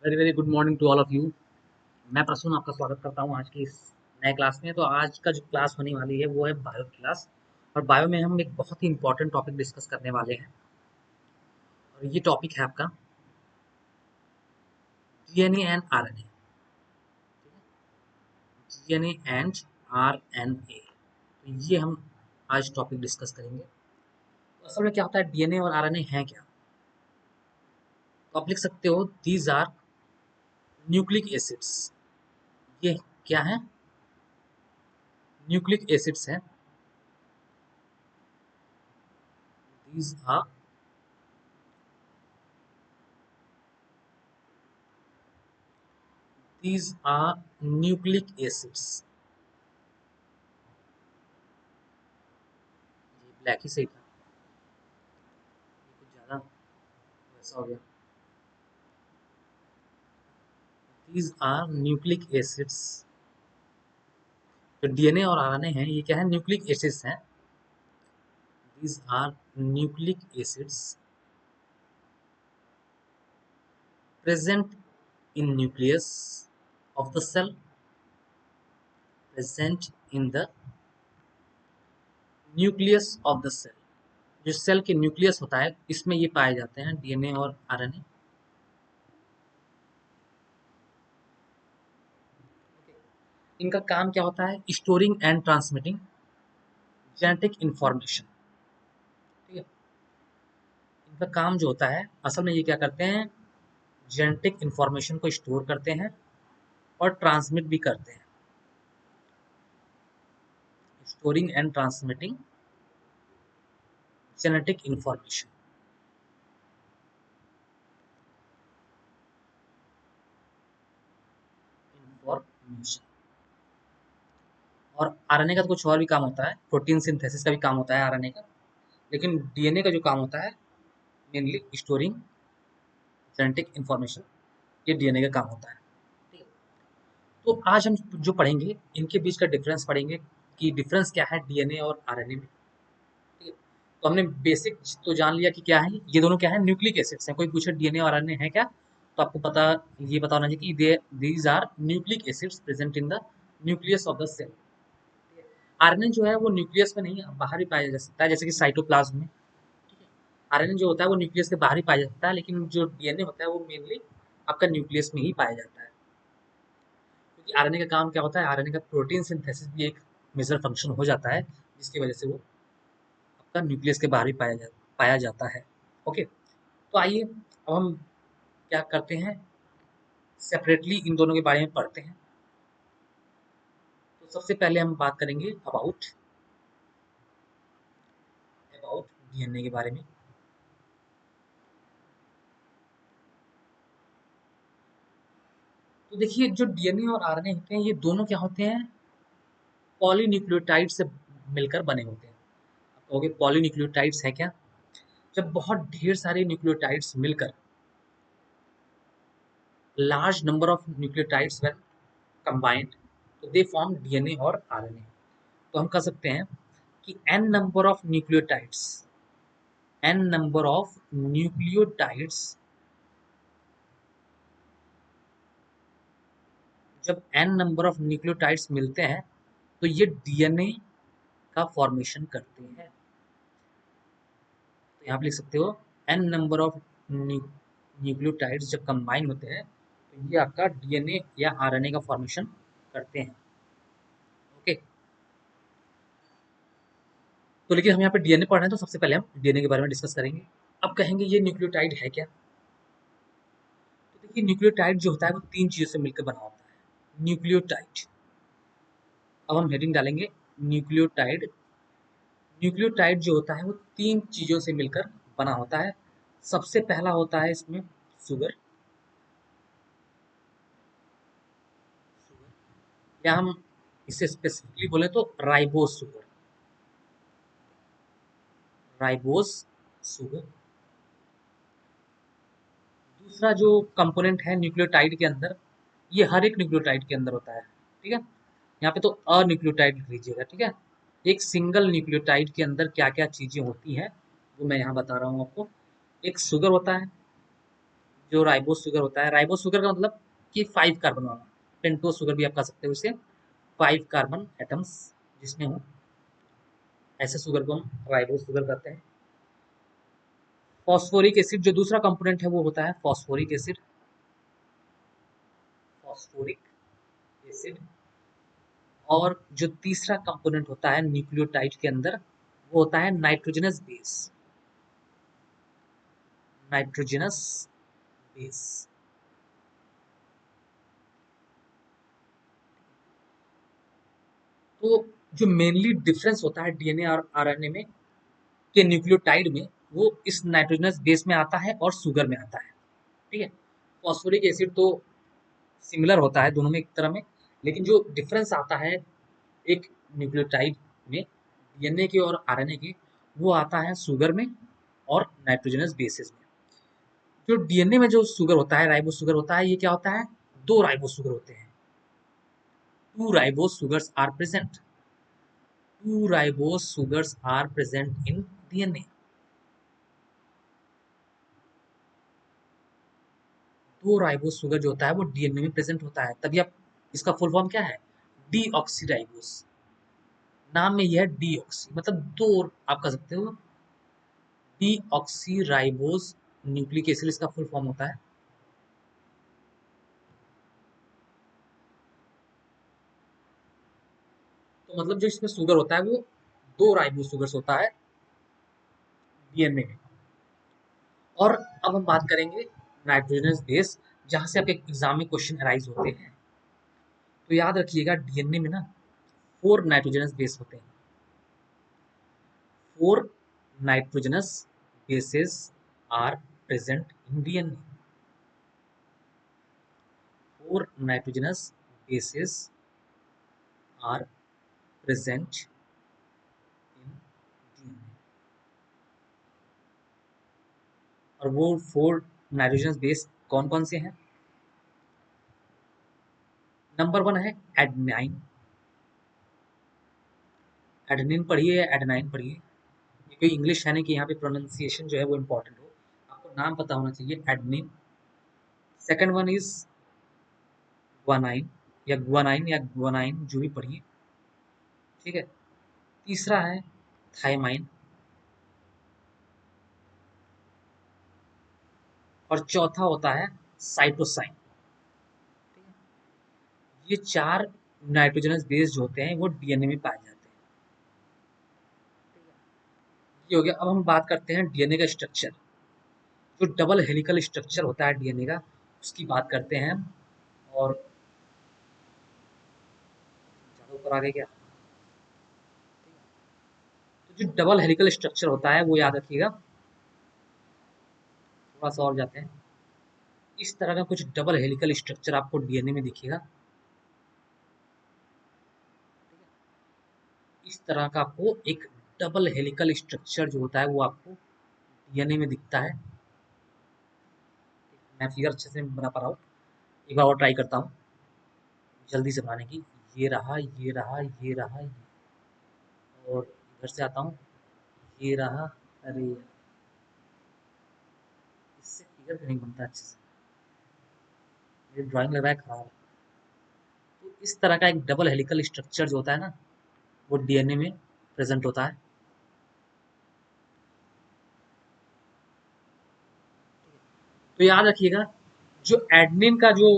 Very very good morning to all of you. मैं प्रसून आपका स्वागत करता हूँ आज की इस नए क्लास में। तो आज का जो क्लास होने वाली है वो है बायो क्लास। और बायो में हम एक बहुत ही इंपॉर्टेंट टॉपिक डिस्कस करने वाले हैं और ये टॉपिक है आपका DNA and RNA. DNA and RNA, तो ये हम आज टॉपिक डिस्कस करेंगे। तो असल में क्या होता है, डीएनए और आरएनए हैं क्या? तो आप लिख सकते हो दीज आर न्यूक्लिक एसिड्स। ये क्या है? न्यूक्लिक एसिड्स हैं। These are these are nucleic acids। ये ब्लैक ही सही था, ये कुछ ज़्यादा वैसा हो गया। these are nucleic acids। जो डीएनए और आरएनए हैं ये क्या है? न्यूक्लिक एसिड्स हैं। these are nucleic acids present in nucleus of the cell। present in the nucleus of the cell। जो सेल के न्यूक्लियस होता है इसमें ये पाए जाते हैं डीएनए और आरएनए। इनका काम क्या होता है? Storing and transmitting genetic information. ठीक है, इनका काम जो होता है असल में ये क्या करते हैं, जेनेटिक इंफॉर्मेशन को स्टोर करते हैं और ट्रांसमिट भी करते हैं। Storing and transmitting genetic information. और आरएनए का तो कुछ और भी काम होता है, प्रोटीन सिंथेसिस का भी काम होता है आरएनए का। लेकिन डीएनए का जो काम होता है मेनली स्टोरिंग जेनेटिक इंफॉर्मेशन, ये डीएनए का काम होता है। ठीक है, तो आज हम जो पढ़ेंगे इनके बीच का डिफरेंस पढ़ेंगे कि डिफरेंस क्या है डीएनए और आरएनए में। ठीक है, तो हमने बेसिक तो जान लिया कि क्या है, ये दोनों क्या है, न्यूक्लिक एसिड्स हैं। कोई पूछे डीएनए और आरएनए है क्या, तो आपको पता, ये पता होना चाहिए कि these are nucleic acids present in the nucleus of the cell. RNA जो है वो न्यूक्लियस में नहीं, बाहर भी पाया जा सकता है, जैसे कि साइटोप्लाज्म में। आरएनए जो होता है वो न्यूक्लियस के बाहर ही पाया जा सकता है, लेकिन जो डीएनए होता है वो मेनली आपका न्यूक्लियस में ही पाया जाता है। क्योंकि आरएनए का काम क्या होता है, आरएनए का प्रोटीन सिंथेसिस भी एक मेजर फंक्शन हो जाता है, जिसकी वजह से वो आपका न्यूक्लियस के बाहर ही पाया जाता है। ओके, तो आइए अब हम क्या करते हैं, सेपरेटली इन दोनों के बारे में पढ़ते हैं। तो सबसे पहले हम बात करेंगे अबाउट अबाउट डीएनए के बारे में। तो देखिए, जो डीएनए और आरएनए होते हैं ये दोनों क्या होते हैं, पॉलीन्यूक्लियोटाइड से मिलकर बने होते हैं। आप कहोगे पॉलीन्यूक्लियोटाइड्स है क्या? जब बहुत ढेर सारे न्यूक्लियोटाइड्स मिलकर, large number of nucleotides when combined, तो दे फॉर्म डीएनए और आरएनए। तो हम कह सकते हैं कि n number of nucleotides, n number of nucleotides, जब n नंबर ऑफ न्यूक्लियोटाइड्स मिलते हैं तो ये डीएनए का फॉर्मेशन करते हैं। तो यहाँ पे लिख सकते हो n नंबर ऑफ न्यूक्लियोटाइड्स जब कंबाइन होते हैं तो ये आपका डीएनए या आरएनए का फॉर्मेशन करते हैं। ओके, तो लेकिन हम यहाँ पे डीएनए पढ़ रहे हैं तो सबसे पहले हम डीएनए के बारे में डिस्कस करेंगे। अब कहेंगे ये न्यूक्लियोटाइड है क्या? तो देखिए, न्यूक्लियोटाइड जो होता है वो तीन चीजों से मिलकर बना होता है। न्यूक्लियोटाइड, अब हम हेडिंग डालेंगे न्यूक्लियोटाइड। न्यूक्लियोटाइड जो होता है वो तीन चीजों से मिलकर बना होता है। सबसे पहला होता है इसमें शुगर, या हम इसे स्पेसिफिकली बोले तो राइबोस शुगर। Ribose sugar. दूसरा जो कंपोनेंट है न्यूक्लियोटाइड के अंदर, ये हर एक न्यूक्लियोटाइड के अंदर होता है। ठीक है, यहाँ पे तो अन्यूक्लियोटाइड लिख लीजिएगा। ठीक है, एक सिंगल न्यूक्लियोटाइड के अंदर क्या क्या चीजें होती हैं वो मैं यहाँ बता रहा हूँ आपको। एक शुगर होता है, जो राइबोस शुगर होता है, राइबोस शुगर का मतलब कि 5 कार्बन वाला, पेंटोस शुगर भी आप कह सकते हो इसे, 5 कार्बन एटम्स जिसमें हो, ऐसे शुगर को हम राइबोस शुगर कहते हैं। फॉस्फोरिक एसिड जो दूसरा कंपोनेंट है वो होता है फॉस्फोरिक एसिड, फॉस्फोरिक एसिड। और जो तीसरा कंपोनेंट होता है न्यूक्लियोटाइड के अंदर वो होता है नाइट्रोजनस बेस, नाइट्रोजनस बेस। तो जो मेनली डिफरेंस होता है डीएनए और आरएनए में के न्यूक्लियोटाइड में, वो इस नाइट्रोजनस बेस में आता है और शुगर में आता है। ठीक है, फॉस्फोरिक एसिड तो सिमिलर होता है दोनों में एक तरह में, लेकिन जो डिफरेंस आता है एक न्यूक्लियोटाइड में डीएनए के और आरएनए के, वो आता है शुगर में और नाइट्रोजनस बेसिस में। जो डीएनए में जो शुगर होता है, राइबोस शुगर होता है, ये क्या होता है, दो राइबोस शुगर होते हैं, two ribose sugars are present, two ribose sugars are present in DNA. दो राइबोस शुगर जो होता है वो डीएनए में प्रेजेंट होता है, तभी आप, इसका फुल फॉर्म क्या है, डीऑक्सीराइबोस। नाम में यह है डीऑक्सी, मतलब दो, आप कह सकते हो डीऑक्सीराइबोस न्यूक्लिक एसिड इसका फुल फॉर्म होता है। तो मतलब जो इसमें शुगर होता है वो दो राइबोस शुगर्स होता है डीएनए में। और अब हम बात करेंगे नाइट्रोजनस बेस, जहां से आपके एग्जाम में क्वेश्चन अराइज होते हैं। तो याद रखिएगा डीएनए में ना 4 नाइट्रोजनस बेस होते हैं, 4 nitrogenous bases are present in DNA, 4 nitrogenous bases are present in DNA. और वो 4 नाइट्रोजनस बेस कौन कौन से हैं? नंबर 1 है एडेनाइन, एडेनिन पढ़िए या एडेनाइन पढ़िए, ये कोई इंग्लिश है नहीं कि यहाँ पे प्रोनाउंसिएशन जो है वो इम्पोर्टेंट हो, आपको नाम पता होना चाहिए, adenine. Second one is guanine या ग्वानाइन जो भी पढ़िए, ठीक है। तीसरा है थाइमाइन, और चौथा होता है साइटोसाइन। ये 4 नाइट्रोजनस बेस जो होते हैं वो डीएनए में पाए जाते हैं। ये हो गया। अब हम बात करते हैं डीएनए का स्ट्रक्चर, जो डबल हेलिकल स्ट्रक्चर होता है डीएनए का, उसकी बात करते हैं हम। और ज़्यादा ऊपर आ गए क्या? तो जो डबल हेलिकल स्ट्रक्चर होता है वो याद रखिएगा, थोड़ा सा और जाते हैं। इस तरह का कुछ डबल हेलिकल स्ट्रक्चर आपको डीएनए में दिखेगा, इस तरह का आपको एक डबल हेलिकल स्ट्रक्चर जो होता है वो आपको डीएनए में दिखता है। मैं फिगर अच्छे से नहीं बना पा रहा हूँ, एक बार और ट्राई करता हूँ जल्दी से बनाने की। ये रहा, ये रहा, ये रहा, ये। और इधर से आता हूँ, ये रहा। अरे यार, इससे फिगर क्यों नहीं बनता अच्छे से, मेरी ड्राइंग लग रहा है खराब। तो इस तरह का एक डबल हेलिकल स्ट्रक्चर जो होता है ना, वो डीएनए में प्रेजेंट होता है। तो याद रखिएगा, जो एडनिन का जो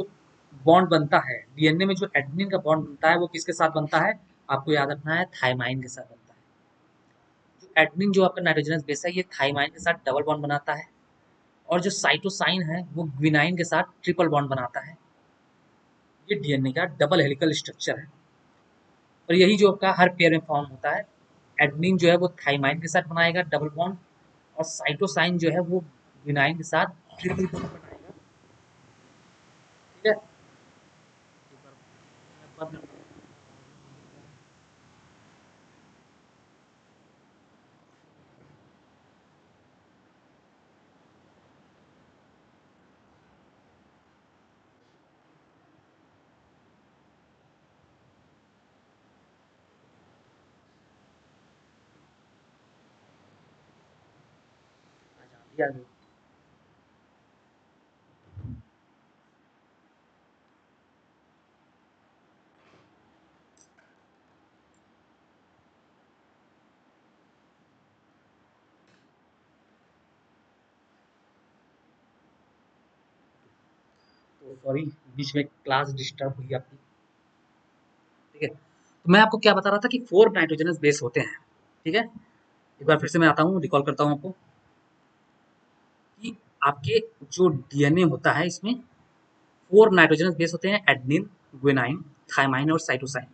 बॉन्ड बनता है डीएनए में, जो एडनिन का बॉन्ड बनता है वो किसके साथ बनता है, आपको याद रखना है थाइमाइन के साथ बनता है। जो एडनिन जो आपका नाइट्रोजनस बेस है, ये थाइमाइन के साथ डबल बॉन्ड बनाता है। और जो साइटोसाइन है वो ग्विनाइन के साथ ट्रिपल बॉन्ड बनाता है। ये डीएनए का डबल हेलिकल स्ट्रक्चर है। और यही जो आपका हर पेयर में फॉर्म होता है। एडनिन जो है वो थाइमाइन के साथ बनाएगा डबल बॉन्ड, और साइटोसाइन जो है वो ग्विनाइन के साथ ट्रिपल बॉन्ड बनाएगा। ठीक है, एक बार मैं बंद करता हूँ। आज आंधी आ गई। सॉरी, बीच में क्लास डिस्टर्ब हुई आपकी। ठीक है, तो मैं आपको क्या बता रहा था कि 4 नाइट्रोजनस बेस होते हैं। ठीक है, एक बार फिर से मैं आता हूँ, रिकॉल करता हूँ आपको कि आपके जो डीएनए होता है इसमें 4 नाइट्रोजनस बेस होते हैं, एडेनिन, गुआनिन, थाइमाइन और साइटोसाइन।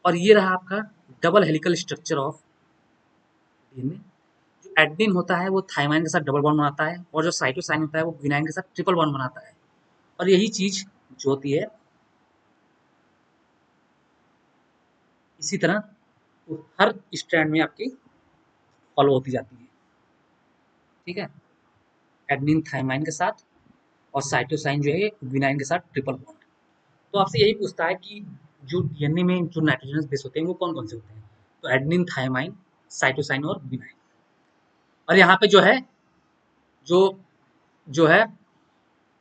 और ये रहा आपका double helical structure of DNA. जो एडेनिन होता है वो थाइमाइन के साथ डबल बॉन्ड बनाता है, और जो साइटोसाइन होता है वो गुआनिन के साथ ट्रिपल बॉन्ड बनाता है। और यही चीज जो होती है इसी तरह वो हर स्ट्रैंड में आपकी फॉलो होती जाती है। ठीक है, एडेनिन थाइमाइन के साथ, और साइटोसाइन जो है गुआनिन के साथ ट्रिपल बॉन्ड। तो आपसे यही पूछता है कि जो डीएनए में जो नाइट्रोजनस बेस होते हैं वो कौन कौन से होते हैं। तो एडेनिन, थाइमाइन, साइटोसाइन और गुआनिन। और यहाँ पे जो है जो जो है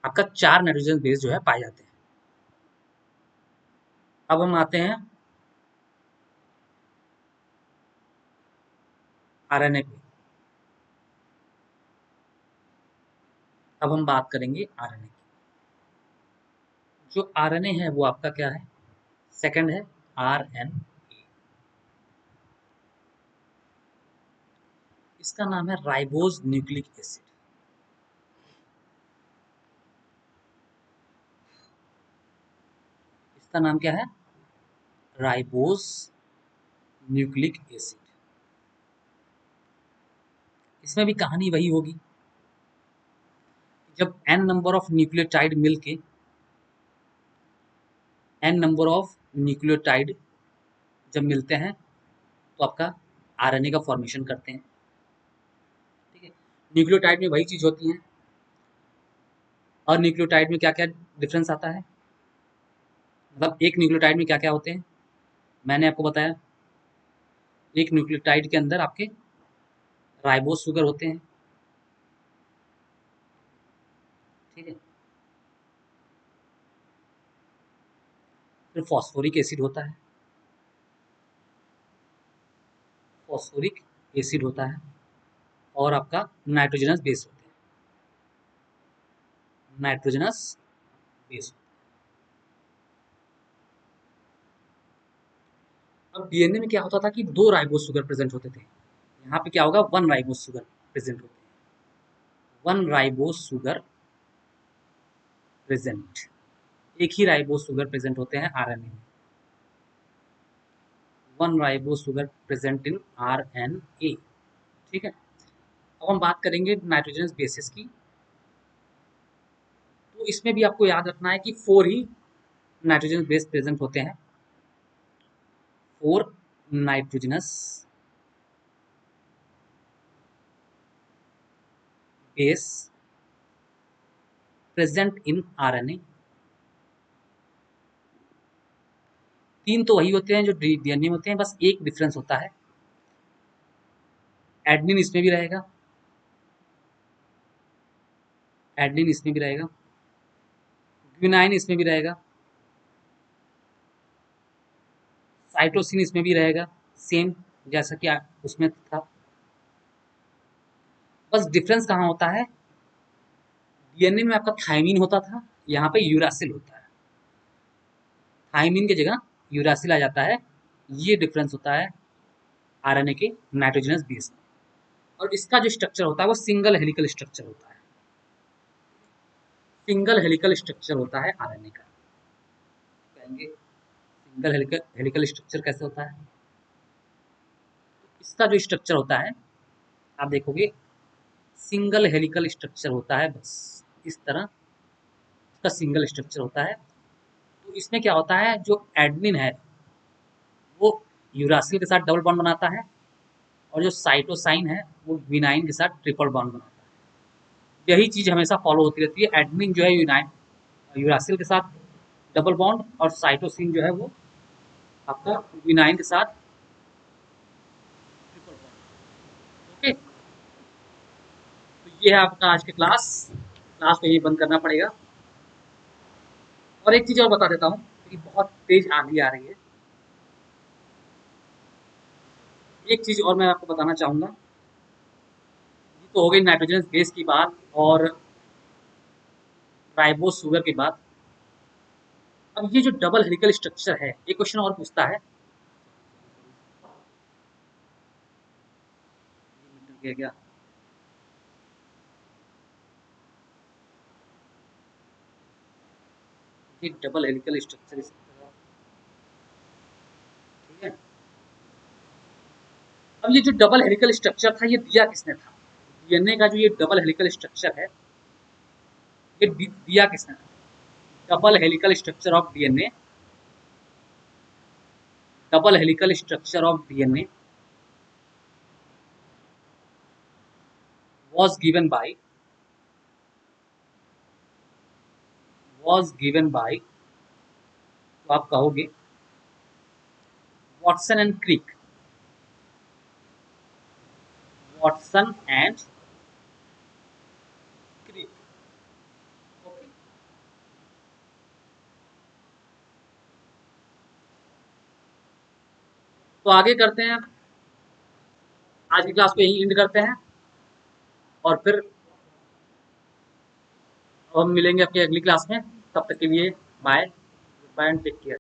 आपका 4 नाइट्रोजन बेस जो है पाए जाते हैं। अब हम आते हैं आरएनए पे। अब हम बात करेंगे आरएनए की। जो आरएनए है वो आपका क्या है, सेकंड है आरएनए। इसका नाम है राइबोज न्यूक्लिक एसिड। इसका नाम क्या है, राइबोज न्यूक्लिक एसिड। इसमें भी कहानी वही होगी, जब n नंबर ऑफ न्यूक्लियोटाइड मिलके n नंबर ऑफ न्यूक्लियोटाइड जब मिलते हैं तो आपका आरएनए का फॉर्मेशन करते हैं। ठीक है, न्यूक्लियोटाइड में वही चीज होती है। और न्यूक्लियोटाइड में क्या क्या डिफरेंस आता है, मतलब एक न्यूक्लियोटाइड में क्या क्या होते हैं, मैंने आपको बताया। एक न्यूक्लियोटाइड के अंदर आपके राइबोज शुगर होते हैं। ठीक है, फिर फॉस्फोरिक एसिड होता है, फॉस्फोरिक एसिड होता है, और आपका नाइट्रोजनस बेस होते हैं, नाइट्रोजनस बेस। अब डीएनए में क्या होता था कि 2 राइबोज शुगर प्रेजेंट होते थे। यहाँ पे क्या होगा, 1 राइबोज शुगर प्रेजेंट होते हैं, 1 राइबोज शुगर प्रेजेंट। एक ही राइबोज शुगर प्रेजेंट होते हैं आरएनए में, 1 ribose sugar present in RNA. ठीक है, अब हम बात करेंगे नाइट्रोजनस बेसिस की। तो इसमें भी आपको याद रखना है कि 4 ही नाइट्रोजन बेस प्रेजेंट होते हैं, 4 nitrogenous base present in RNA. 3 तो वही होते हैं जो डीएनए में होते हैं, बस एक डिफरेंस होता है, एडनिन इसमें भी रहेगा, एडनिन इसमें भी रहेगा, ग्विनाइन इसमें भी रहेगा, साइटोसिन इसमें भी रहेगा, सेम जैसा कि उसमें था। बस डिफरेंस कहाँ होता है, डीएनए में आपका थाइमिन होता था, यहाँ पे यूरासिल होता है। थाइमिन की जगह यूरासिल आ जाता है, ये डिफरेंस होता है आरएनए के नाइट्रोजनस बेस में। और इसका जो स्ट्रक्चर होता है वो सिंगल हेलिकल स्ट्रक्चर होता है, सिंगल हेलिकल स्ट्रक्चर होता है आरएनए का। कहेंगे सिंगल हेलिकल हेलिकल स्ट्रक्चर कैसे होता है, इसका जो स्ट्रक्चर होता है आप देखोगे सिंगल हेलिकल स्ट्रक्चर होता है, बस इस तरह इसका सिंगल स्ट्रक्चर होता है। तो इसमें क्या होता है, जो एडमिन है वो यूरासिल के साथ डबल बॉन्ड बनाता है, और जो साइटोसाइन है वो विनाइन के साथ ट्रिपल बॉन्ड बनाता है। यही चीज हमेशा फॉलो होती रहती है, एडमिन जो है यूनाइन यूरासिल के साथ डबल बॉन्ड, और साइटोसिन जो है वो आपका विनाइन के साथ ट्रिपल बॉन्ड। ओके, तो ये है आपका आज के क्लास, क्लास को यही बंद करना पड़ेगा। और एक चीज और बता देता हूँ कि बहुत तेज आंधी आ रही है, एक चीज और मैं आपको बताना चाहूंगा। ये तो हो गई नाइट्रोजन बेस की बात, और राइबोस शुगर के बाद अब ये जो डबल हेलिकल स्ट्रक्चर है, ये क्वेश्चन और पूछता है क्या ये डबल हेलिकल स्ट्रक्चर, ठीक है। अब ये जो डबल हेलिकल स्ट्रक्चर था, ये दिया किसने था? डीएनए का जो ये डबल हेलिकल स्ट्रक्चर है, ये दिया किसने था? Double helical structure of DNA, double helical structure of DNA was given by तो आप कहोगे Watson and Crick, Watson and Crick, okay. तो आगे करते हैं, आज की क्लास को यही एंड करते हैं और फिर हम मिलेंगे अपनी अगली क्लास में। तब तक के लिए bye, bye and take care.